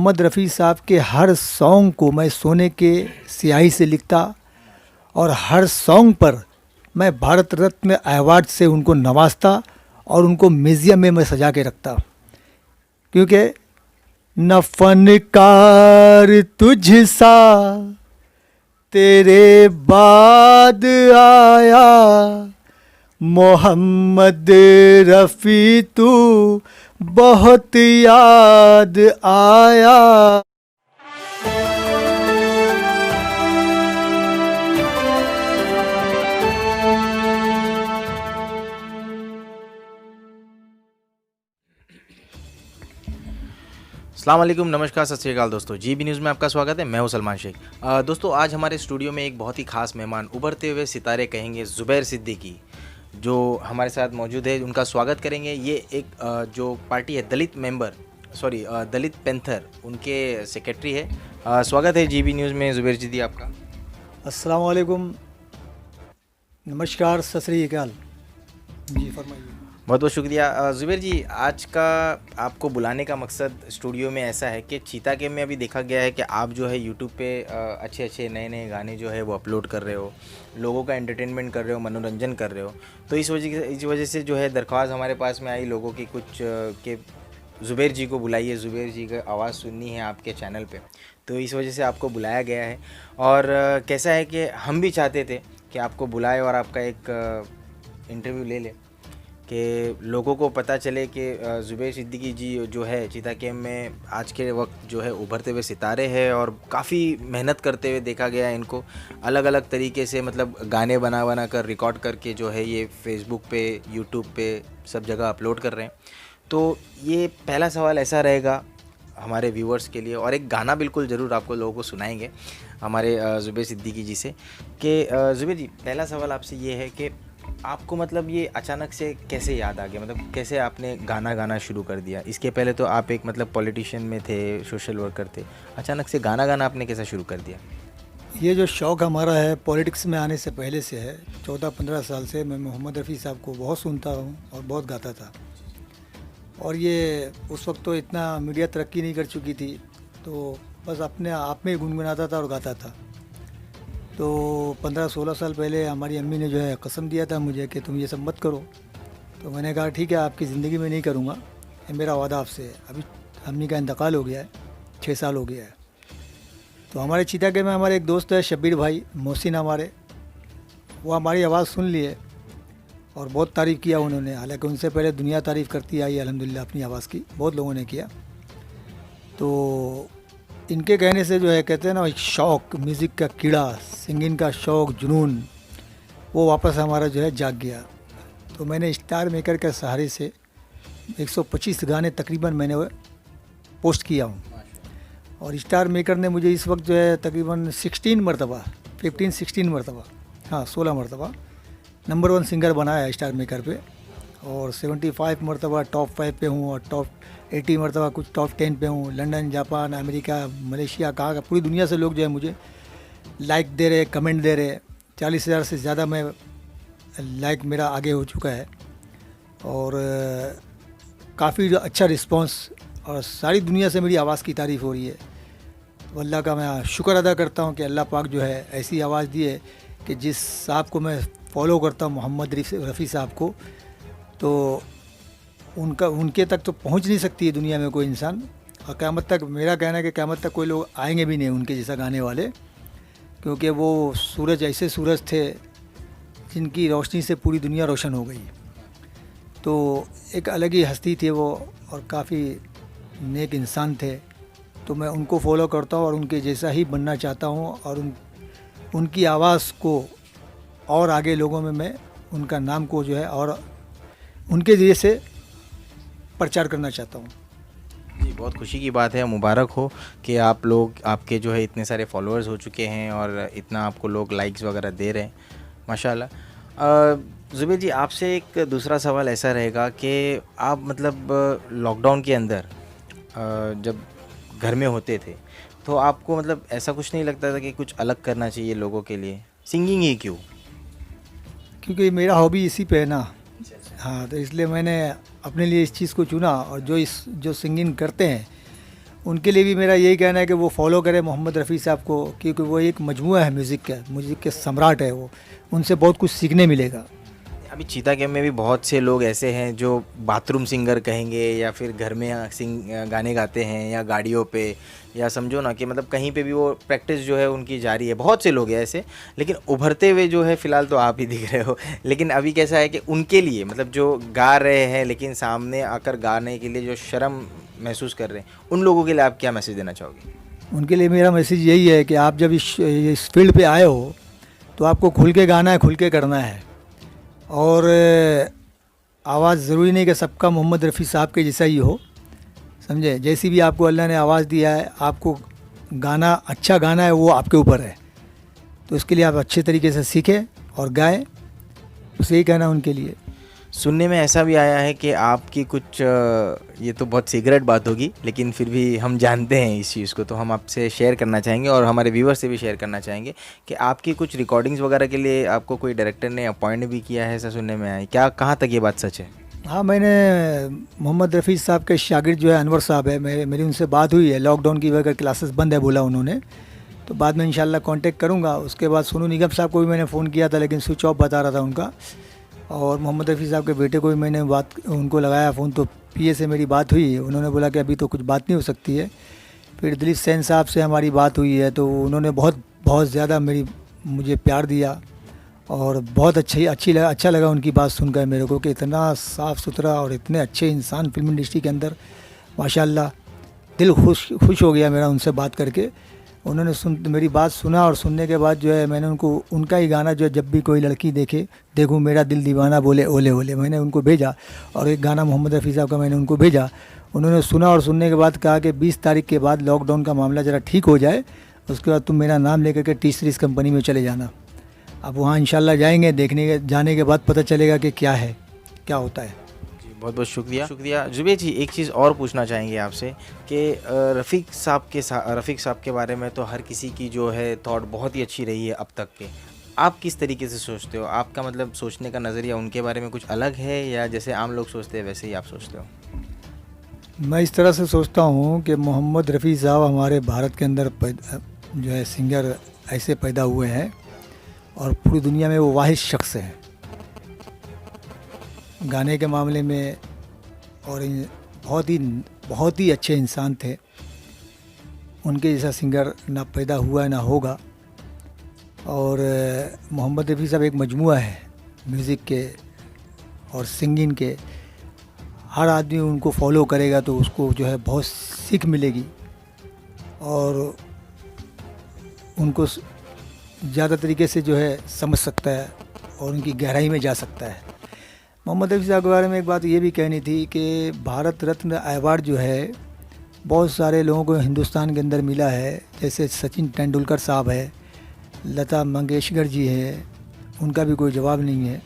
मोहम्मद रफ़ी साहब के हर सॉन्ग को मैं सोने के स्याही से लिखता और हर सॉन्ग पर मैं भारत रत्न अवार्ड से उनको नवाजता और उनको म्यूज़ियम में मैं सजा के रखता, क्योंकि न फनकार तुझसा तेरे बाद आया, मोहम्मद रफ़ी तू बहुत याद आया। अस्सलाम वालेकुम, नमस्कार, सत श्री अकाल दोस्तों। जीबी न्यूज़ में आपका स्वागत है। मैं हूं सलमान शेख। दोस्तों, आज हमारे स्टूडियो में एक बहुत ही खास मेहमान, उभरते हुए सितारे कहेंगे, ज़ुबैर सिद्दीकी, जो हमारे साथ मौजूद है। उनका स्वागत करेंगे। ये एक जो पार्टी है दलित पैंथर, उनके सेक्रेटरी है। स्वागत है जीबी न्यूज़ में ज़ुबैर सिद्दीकी आपका। अस्सलाम वालेकुम, नमस्कार, सत श्री अकाल। जी फरमाइए। बहुत बहुत शुक्रिया ज़ुबैर जी। आज का आपको बुलाने का मकसद स्टूडियो में ऐसा है कि चीता गेम में अभी देखा गया है कि आप जो है यूट्यूब पे अच्छे अच्छे नए नए गाने जो है वो अपलोड कर रहे हो, लोगों का एंटरटेनमेंट कर रहे हो, मनोरंजन कर रहे हो। तो इस वजह से जो है दरख्वास्त हमारे पास में आई लोगों की कुछ कि ज़ुबैर जी को बुलाइए, ज़ुबैर जी का आवाज़ सुननी है आपके चैनल पे। तो इस वजह से आपको बुलाया गया है। और कैसा है कि हम भी चाहते थे कि आपको बुलाए और आपका एक इंटरव्यू ले लें, कि लोगों को पता चले कि ज़ुबैर सिद्दीकी जी जो है चीता गेम में आज के वक्त जो है उभरते हुए सितारे हैं और काफ़ी मेहनत करते हुए देखा गया है इनको। अलग अलग तरीके से मतलब गाने बना कर रिकॉर्ड करके जो है ये फेसबुक पे, यूट्यूब पे सब जगह अपलोड कर रहे हैं। तो ये पहला सवाल ऐसा रहेगा हमारे व्यूअर्स के लिए, और एक गाना बिल्कुल ज़रूर आपको लोगों को सुनाएंगे हमारे ज़ुबैर सिद्दीकी जी से, कि ज़ुबैर जी, पहला सवाल आपसे ये है कि आपको मतलब ये अचानक से कैसे याद आ गया, मतलब कैसे आपने गाना गाना शुरू कर दिया? इसके पहले तो आप एक मतलब पॉलिटिशियन में थे, सोशल वर्कर थे, अचानक से गाना गाना आपने कैसे शुरू कर दिया? ये जो शौक़ हमारा है पॉलिटिक्स में आने से पहले से है। 14-15 साल से मैं मोहम्मद रफ़ी साहब को बहुत सुनता हूँ और बहुत गाता था। और ये उस वक्त तो इतना मीडिया तरक्की नहीं कर चुकी थी, तो बस अपने आप में गुनगुनाता था और गाता था। तो 15-16 साल पहले हमारी अम्मी ने जो है कसम दिया था मुझे कि तुम ये सब मत करो। तो मैंने कहा ठीक है, आपकी ज़िंदगी में नहीं करूँगा, ये मेरा वादा आपसे है। अभी अम्मी का इंतकाल हो गया है, 6 साल हो गया है। तो हमारे चीता के में हमारे एक दोस्त है शब्बीर भाई मोहसिन हमारे, वो हमारी आवाज़ सुन लिए और बहुत तारीफ़ किया उन्होंने। हालांकि उनसे पहले दुनिया तारीफ़ करती आई अल्हम्दुलिल्लाह अपनी आवाज़ की, बहुत लोगों ने किया। तो इनके कहने से जो है कहते हैं ना, एक शौक़, म्यूज़िक का कीड़ा, सिंगिंग का शौक़, जुनून, वो वापस हमारा जो है जाग गया। तो मैंने स्टार मेकर के सहारे से 125 गाने तकरीबन मैंने पोस्ट किया हूँ। और स्टार मेकर ने मुझे इस वक्त जो है तकरीबन 16 मरतबा, हाँ 16 मरतबा नंबर 1 सिंगर बनाया है स्टार मेकर पे। और 75 मरतबा टॉप 5 पे हूँ और टॉप 80 मरतबा कुछ टॉप 10 पे हूँ। लंदन, जापान, अमेरिका, मलेशिया, कहाँ का पूरी दुनिया से लोग जो है मुझे लाइक दे रहे, कमेंट दे रहे। 40,000 से ज़्यादा मैं लाइक मेरा आगे हो चुका है और काफ़ी अच्छा रिस्पांस, और सारी दुनिया से मेरी आवाज़ की तारीफ़ हो रही है। तो अल्लाह का मैं शुक्र अदा करता हूँ कि अल्लाह पाक जो है ऐसी आवाज़ दी है कि जिस साहब को मैं फ़ॉलो करता हूँ, मोहम्मद रफ़ी साहब को, तो उनके तक तो पहुंच नहीं सकती है दुनिया में कोई इंसान। और क़यामत तक, मेरा कहना है कि क़यामत तक कोई लोग आएंगे भी नहीं उनके जैसा गाने वाले, क्योंकि वो सूरज ऐसे सूरज थे जिनकी रोशनी से पूरी दुनिया रोशन हो गई। तो एक अलग ही हस्ती थे वो और काफ़ी नेक इंसान थे। तो मैं उनको फॉलो करता हूँ और उनके जैसा ही बनना चाहता हूँ और उनकी आवाज़ को और आगे लोगों में मैं उनका नाम को जो है और उनके ज़रिए से प्रचार करना चाहता हूँ। जी, बहुत खुशी की बात है, मुबारक हो कि आप लोग, आपके जो है इतने सारे फॉलोअर्स हो चुके हैं और इतना आपको लोग लाइक्स वगैरह दे रहे हैं, माशाल्लाह। ज़ुबैर जी, आपसे एक दूसरा सवाल ऐसा रहेगा कि आप मतलब लॉकडाउन के अंदर जब घर में होते थे तो आपको मतलब ऐसा कुछ नहीं लगता था कि कुछ अलग करना चाहिए लोगों के लिए? सिंगिंग ही क्यों? क्योंकि मेरा हॉबी इसी पे है ना। हाँ, तो इसलिए मैंने अपने लिए इस चीज़ को चुना। और जो सिंगिंग करते हैं उनके लिए भी मेरा यही कहना है कि वो फॉलो करें मोहम्मद रफ़ी साहब को, क्योंकि वो एक मजमुआ है म्यूज़िक के सम्राट है वो, उनसे बहुत कुछ सीखने मिलेगा। अभी चीता कैम्प में भी बहुत से लोग ऐसे हैं जो बाथरूम सिंगर कहेंगे या फिर घर में गाने गाते हैं या गाड़ियों पे, या समझो ना कि मतलब कहीं पे भी वो प्रैक्टिस जो है उनकी जारी है। बहुत से लोग हैं ऐसे, लेकिन उभरते हुए जो है फ़िलहाल तो आप ही दिख रहे हो। लेकिन अभी कैसा है कि उनके लिए मतलब जो गा रहे हैं लेकिन सामने आकर गाने के लिए जो शर्म महसूस कर रहे हैं, उन लोगों के लिए आप क्या मैसेज देना चाहोगे? उनके लिए मेरा मैसेज यही है कि आप जब इस फील्ड पे आए हो तो आपको खुल के गाना है, खुल के करना है। और आवाज़ ज़रूरी नहीं कि सबका मोहम्मद रफ़ी साहब के जैसा ही हो, समझे। जैसी भी आपको अल्लाह ने आवाज़ दिया है, आपको गाना अच्छा गाना है, वो आपके ऊपर है। तो इसके लिए आप अच्छे तरीके से सीखें और गाएं, बस यही कहना उनके लिए। सुनने में ऐसा भी आया है कि आपकी कुछ ये तो बहुत सीक्रेट बात होगी, लेकिन फिर भी हम जानते हैं इस चीज़ को, तो हम आपसे शेयर करना चाहेंगे और हमारे व्यूअर्स से भी शेयर करना चाहेंगे कि आपकी कुछ रिकॉर्डिंग्स वगैरह के लिए आपको कोई डायरेक्टर ने अपॉइंट भी किया है, ऐसा सुनने में आया है। क्या, कहाँ तक ये बात सच है? हाँ, मैंने मोहम्मद रफ़ी साहब के शागिर्द जो है अनवर साहब है, मेरी उनसे बात हुई है। लॉकडाउन की वजह क्लासेस बंद है बोला उन्होंने, तो बाद में इंशाल्लाह कांटेक्ट करूँगा। उसके बाद सोनू निगम साहब को भी मैंने फ़ोन किया था, लेकिन स्विच ऑफ बता रहा था उनका। और मोहम्मद रफ़ी साहब के बेटे को भी मैंने उनको लगाया फ़ोन, तो पीए से मेरी बात हुई। उन्होंने बोला कि अभी तो कुछ बात नहीं हो सकती है। फिर दिलीप सेन साहब से हमारी बात हुई है, तो उन्होंने बहुत ज़्यादा मुझे प्यार दिया और बहुत अच्छा लगा उनकी बात सुनकर मेरे को, कि इतना साफ़ सुथरा और इतने अच्छे इंसान फिल्म इंडस्ट्री के अंदर, माशाल्लाह। दिल खुश हो गया मेरा उनसे बात करके। उन्होंने मेरी बात सुना, और सुनने के बाद जो है मैंने उनका ही गाना जो है, जब भी कोई लड़की देखूँ मेरा दिल दीवाना बोले ओले ओले, मैंने उनको भेजा। और एक गाना मोहम्मद रफ़ी साहब का मैंने उनको भेजा। उन्होंने सुना और सुनने के बाद कहा कि 20 तारीख के बाद लॉकडाउन का मामला ज़रा ठीक हो जाए, उसके बाद तुम मेरा नाम लेकर के टी सीरीज़ कंपनी में चले जाना। अब वहाँ इंशाल्लाह जाएंगे, जाने के बाद पता चलेगा कि क्या होता है। बहुत बहुत शुक्रिया जुबेर जी। एक चीज़ और पूछना चाहेंगे आपसे कि रफ़ीक साहब के बारे में तो हर किसी की जो है थॉट बहुत ही अच्छी रही है अब तक के। आप किस तरीके से सोचते हो? आपका मतलब सोचने का नज़रिया उनके बारे में कुछ अलग है, या जैसे आम लोग सोचते हैं वैसे ही आप सोचते हो? मैं इस तरह से सोचता हूँ कि मोहम्मद रफ़ी साहब हमारे भारत के अंदर जो है सिंगर ऐसे पैदा हुए हैं, और पूरी दुनिया में वो वाहिद शख्स हैं गाने के मामले में। और बहुत ही अच्छे इंसान थे। उनके जैसा सिंगर ना पैदा हुआ ना होगा। और मोहम्मद रफ़ी साहब एक मजमुआ है म्यूज़िक के और सिंगिंग के। हर आदमी उनको फॉलो करेगा तो उसको जो है बहुत सीख मिलेगी, और उनको ज़्यादा तरीके से जो है समझ सकता है और उनकी गहराई में जा सकता है। मोहम्मद रफ़ी साहब के बारे में एक बात ये भी कहनी थी कि भारत रत्न अवार्ड जो है बहुत सारे लोगों को हिंदुस्तान के अंदर मिला है, जैसे सचिन तेंदुलकर साहब है, लता मंगेशकर जी है, उनका भी कोई जवाब नहीं है।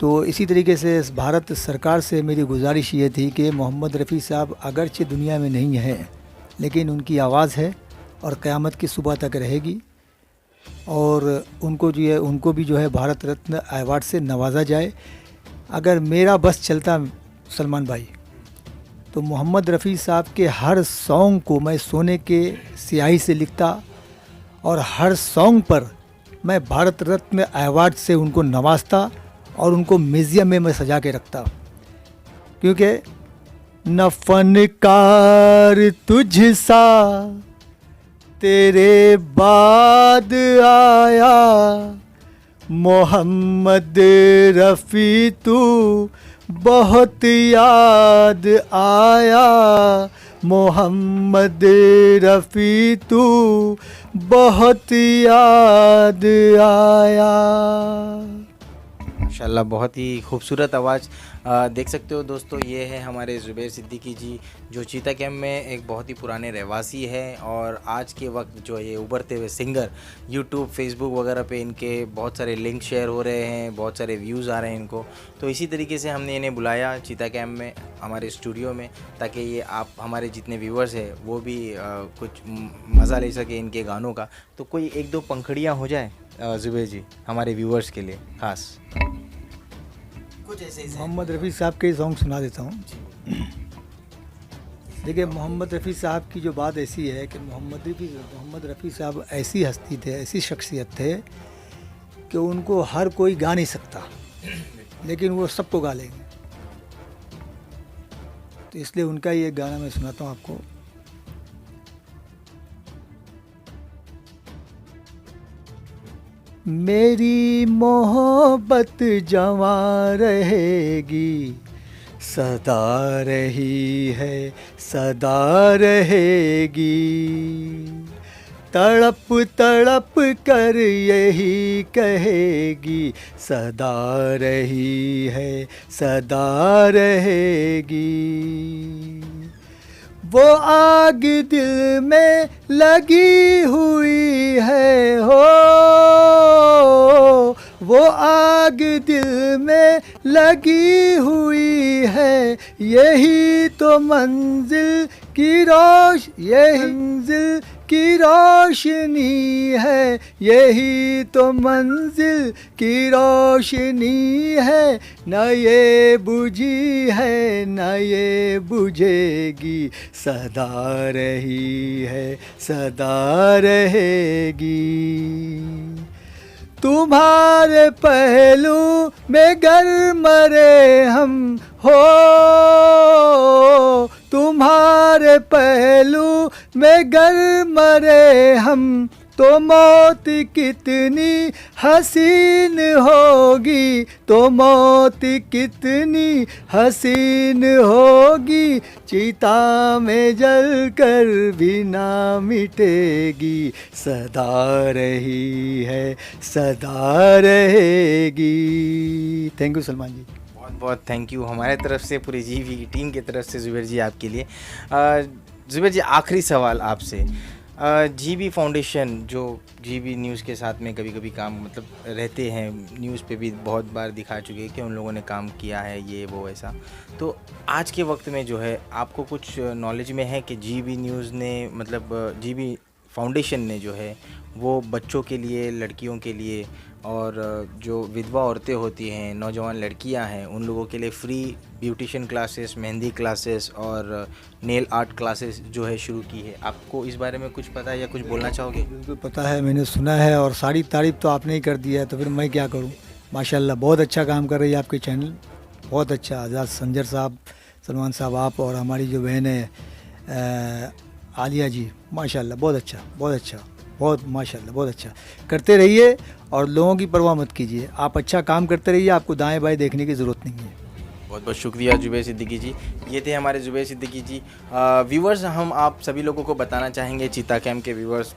तो इसी तरीके से भारत सरकार से मेरी गुजारिश ये थी कि मोहम्मद रफ़ी साहब अगरचे दुनिया में नहीं है, लेकिन उनकी आवाज़ है और क़यामत की सुबह तक रहेगी, और उनको भी जो है भारत रत्न अवार्ड से नवाजा जाए। अगर मेरा बस चलता सलमान भाई, तो मोहम्मद रफ़ी साहब के हर सॉन्ग को मैं सोने के स्याही से लिखता, और हर सॉन्ग पर मैं भारत रत्न अवार्ड से उनको नवाजता और उनको म्यूज़ियम में मैं सजा के रखता। क्योंकि न फनकार तुझसा तेरे बाद आया, मोहम्मद रफ़ी तू बहुत याद आया, मोहम्मद रफ़ी तू बहुत याद आया। माशाल्लाह, बहुत ही खूबसूरत आवाज़। देख सकते हो दोस्तों, ये है हमारे ज़ुबैर सिद्दीकी जी, जो चीता कैम्प में एक बहुत ही पुराने रहवासी हैं, और आज के वक्त जो ये उभरते हुए सिंगर यूट्यूब, फेसबुक वगैरह पे इनके बहुत सारे लिंक शेयर हो रहे हैं, बहुत सारे व्यूज़ आ रहे हैं इनको। तो इसी तरीके से हमने इन्हें बुलाया चीता कैम्प में, हमारे स्टूडियो में, ताकि ये आप हमारे जितने व्यूवर्स हैं वो भी कुछ मज़ा ले सके इनके गानों का। तो कोई एक दो पंखड़ियाँ हो जाए ज़ुबैर जी हमारे व्यूवर्स के लिए ख़ास कुछ ऐसे ही। मोहम्मद रफ़ी साहब के सॉन्ग सुना देता हूँ। देखिए, मोहम्मद रफ़ी साहब की जो बात ऐसी है कि मोहम्मद रफ़ी साहब ऐसी हस्ती थे, ऐसी शख्सियत थे कि उनको हर कोई गा नहीं सकता, लेकिन वो सबको गा लेंगे। तो इसलिए उनका ये गाना मैं सुनाता हूँ आपको। मेरी मोहब्बत जवां रहेगी, सदा रही है, सदा रहेगी। तड़प तड़प कर यही कहेगी, सदा रही है, सदा रहेगी। वो आग दिल में लगी हुई है हो, वो आग दिल में लगी हुई है, यही तो मंजिल की रोशनी है, यही तो मंजिल की रोशनी है। न ये बुझी है, न ये बुझेगी, सदा रही है, सदा रहेगी। तुम्हारे पहलू में गर मरे हम हो, तुम्हारे पहलू में गर मरे हम, तो मौत कितनी हसीन होगी, तो मौत कितनी हसीन होगी। चिता में जल कर भी ना मिटेगी, सदा रही है, सदा रहेगी। थैंक यू सलमान जी। बहुत बहुत थैंक यू हमारे तरफ से, पूरी जीवी की टीम की तरफ से ज़ुबैर जी आपके लिए। ज़ुबैर जी, आखिरी सवाल आपसे। जीबी फाउंडेशन जो जीबी न्यूज़ के साथ में कभी कभी काम मतलब रहते हैं, न्यूज़ पे भी बहुत बार दिखा चुके हैं कि उन लोगों ने काम किया है, ये वो ऐसा। तो आज के वक्त में जो है आपको कुछ नॉलेज में है कि जीबी न्यूज़ ने मतलब जीबी फाउंडेशन ने जो है वो बच्चों के लिए, लड़कियों के लिए और जो विधवा औरतें होती हैं, नौजवान लड़कियां हैं, उन लोगों के लिए free beautician classes, mehndi classes और नेल आर्ट क्लासेस जो है शुरू की है। आपको इस बारे में कुछ पता है या कुछ बोलना चाहोगे? बिल्कुल पता है, मैंने सुना है और सारी तारीफ़ तो आपने ही कर दिया है, तो फिर मैं क्या करूं। माशाल्लाह बहुत अच्छा काम कर रही है आपकी चैनल, बहुत अच्छा। आज़ाद संजर साहब, सलमान साहब, आप और हमारी जो बहन है आलिया जी, माशाल्लाह बहुत अच्छा, बहुत अच्छा, बहुत माशाल्लाह बहुत अच्छा। करते रहिए और लोगों की परवाह मत कीजिए, आप अच्छा काम करते रहिए, आपको दाएं बाएं देखने की ज़रूरत नहीं है। बहुत बहुत शुक्रिया ज़ुबैर सिद्दीकी जी। ये थे हमारे ज़ुबैर सिद्दीकी जी। व्यूवर्स, हम आप सभी लोगों को बताना चाहेंगे, चीता कैम्प के व्यूवर्स,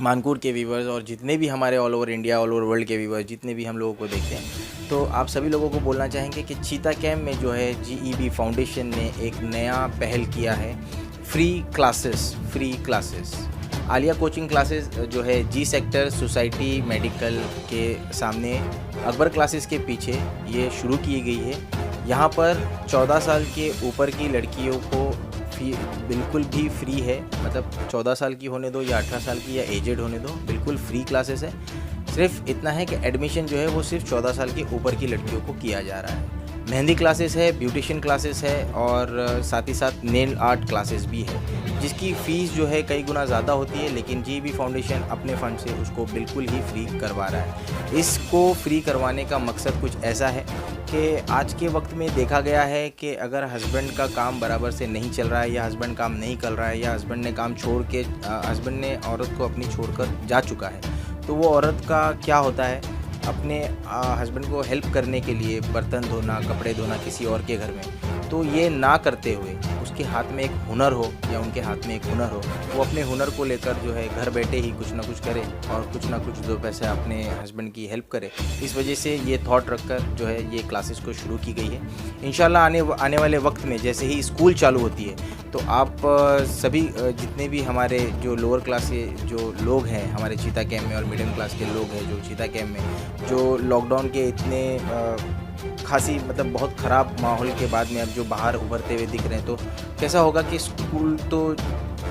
मानकुर के व्यूवर्स और जितने भी हमारे all over India, all over world के व्यूवर्स जितने भी हम लोगों को देखते हैं, तो आप सभी लोगों को बोलना चाहेंगे कि चीता कैम्प में जो है जीईबी फाउंडेशन ने एक नया पहल किया है, free classes. Alia coaching classes जो है जी सेक्टर सोसाइटी मेडिकल के सामने अकबर क्लासेस के पीछे ये शुरू की गई है। यहाँ पर 14 साल के ऊपर की लड़कियों को फी बिल्कुल भी फ्री है, मतलब 14 साल की होने दो या 18 साल की या एजेड होने दो, बिल्कुल फ्री क्लासेस है। सिर्फ इतना है कि एडमिशन जो है वो सिर्फ 14 साल के ऊपर की लड़कियों को किया जा रहा है। मेहंदी क्लासेस है, ब्यूटिशियन क्लासेस है और साथ ही साथ नेल आर्ट क्लासेस भी है, जिसकी फ़ीस जो है कई गुना ज़्यादा होती है, लेकिन जीबी फाउंडेशन अपने फ़ंड से उसको बिल्कुल ही फ्री करवा रहा है। इसको फ्री करवाने का मकसद कुछ ऐसा है कि आज के वक्त में देखा गया है कि अगर हस्बैंड का काम बराबर से नहीं चल रहा है या हस्बैंड काम नहीं कर रहा है या हस्बैंड ने काम छोड़ के हस्बैंड ने औरत को अपनी छोड़कर जा चुका है, तो वो औरत का क्या होता है, अपने हस्बैंड को हेल्प करने के लिए बर्तन धोना, कपड़े धोना किसी और के घर में, तो ये ना करते हुए उसके हाथ में एक हुनर हो या उनके हाथ में एक हुनर हो, वो अपने हुनर को लेकर जो है घर बैठे ही कुछ ना कुछ करे और कुछ ना कुछ 2 पैसे अपने हस्बैंड की हेल्प करे। इस वजह से ये थॉट रखकर जो है ये क्लासेस को शुरू की गई है। इंशाल्लाह आने वाले वक्त में जैसे ही स्कूल चालू होती है, तो आप सभी जितने भी हमारे जो लोअर क्लास के जो लोग हैं हमारे चीता कैम्प में और मिडिल क्लास के लोग हैं जो चीता कैम्प में, जो लॉकडाउन के इतने खासी मतलब बहुत ख़राब माहौल के बाद में अब जो बाहर उभरते हुए दिख रहे हैं, तो कैसा होगा कि स्कूल तो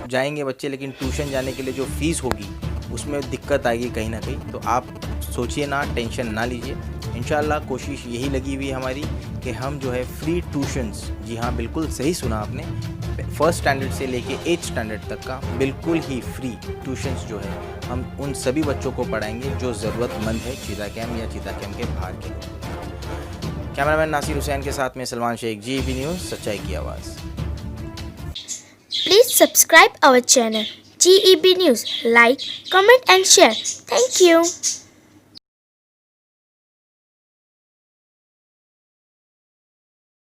जाएंगे बच्चे, लेकिन ट्यूशन जाने के लिए जो फ़ीस होगी उसमें दिक्कत आएगी कहीं ना कहीं। तो आप सोचिए ना, टेंशन ना लीजिए, इंशाल्लाह कोशिश यही लगी हुई है हमारी कि हम जो है फ्री ट्यूशन्स, जी हाँ बिल्कुल सही सुना आपने, फर्स्ट स्टैंडर्ड से लेके 8th स्टैंडर्ड तक का बिल्कुल ही फ्री ट्यूशन्स जो है हम उन सभी बच्चों को पढ़ाएंगे जो ज़रूरतमंद है चीता कैम्प या चीता कैम्प के बाहर के लोग। कैमरामैन नासिर हुसैन के साथ में सलमान शेख, GEB न्यूज़, सच्चाई की आवाज़। Please subscribe our channel GEB News. Like, comment and share. Thank you.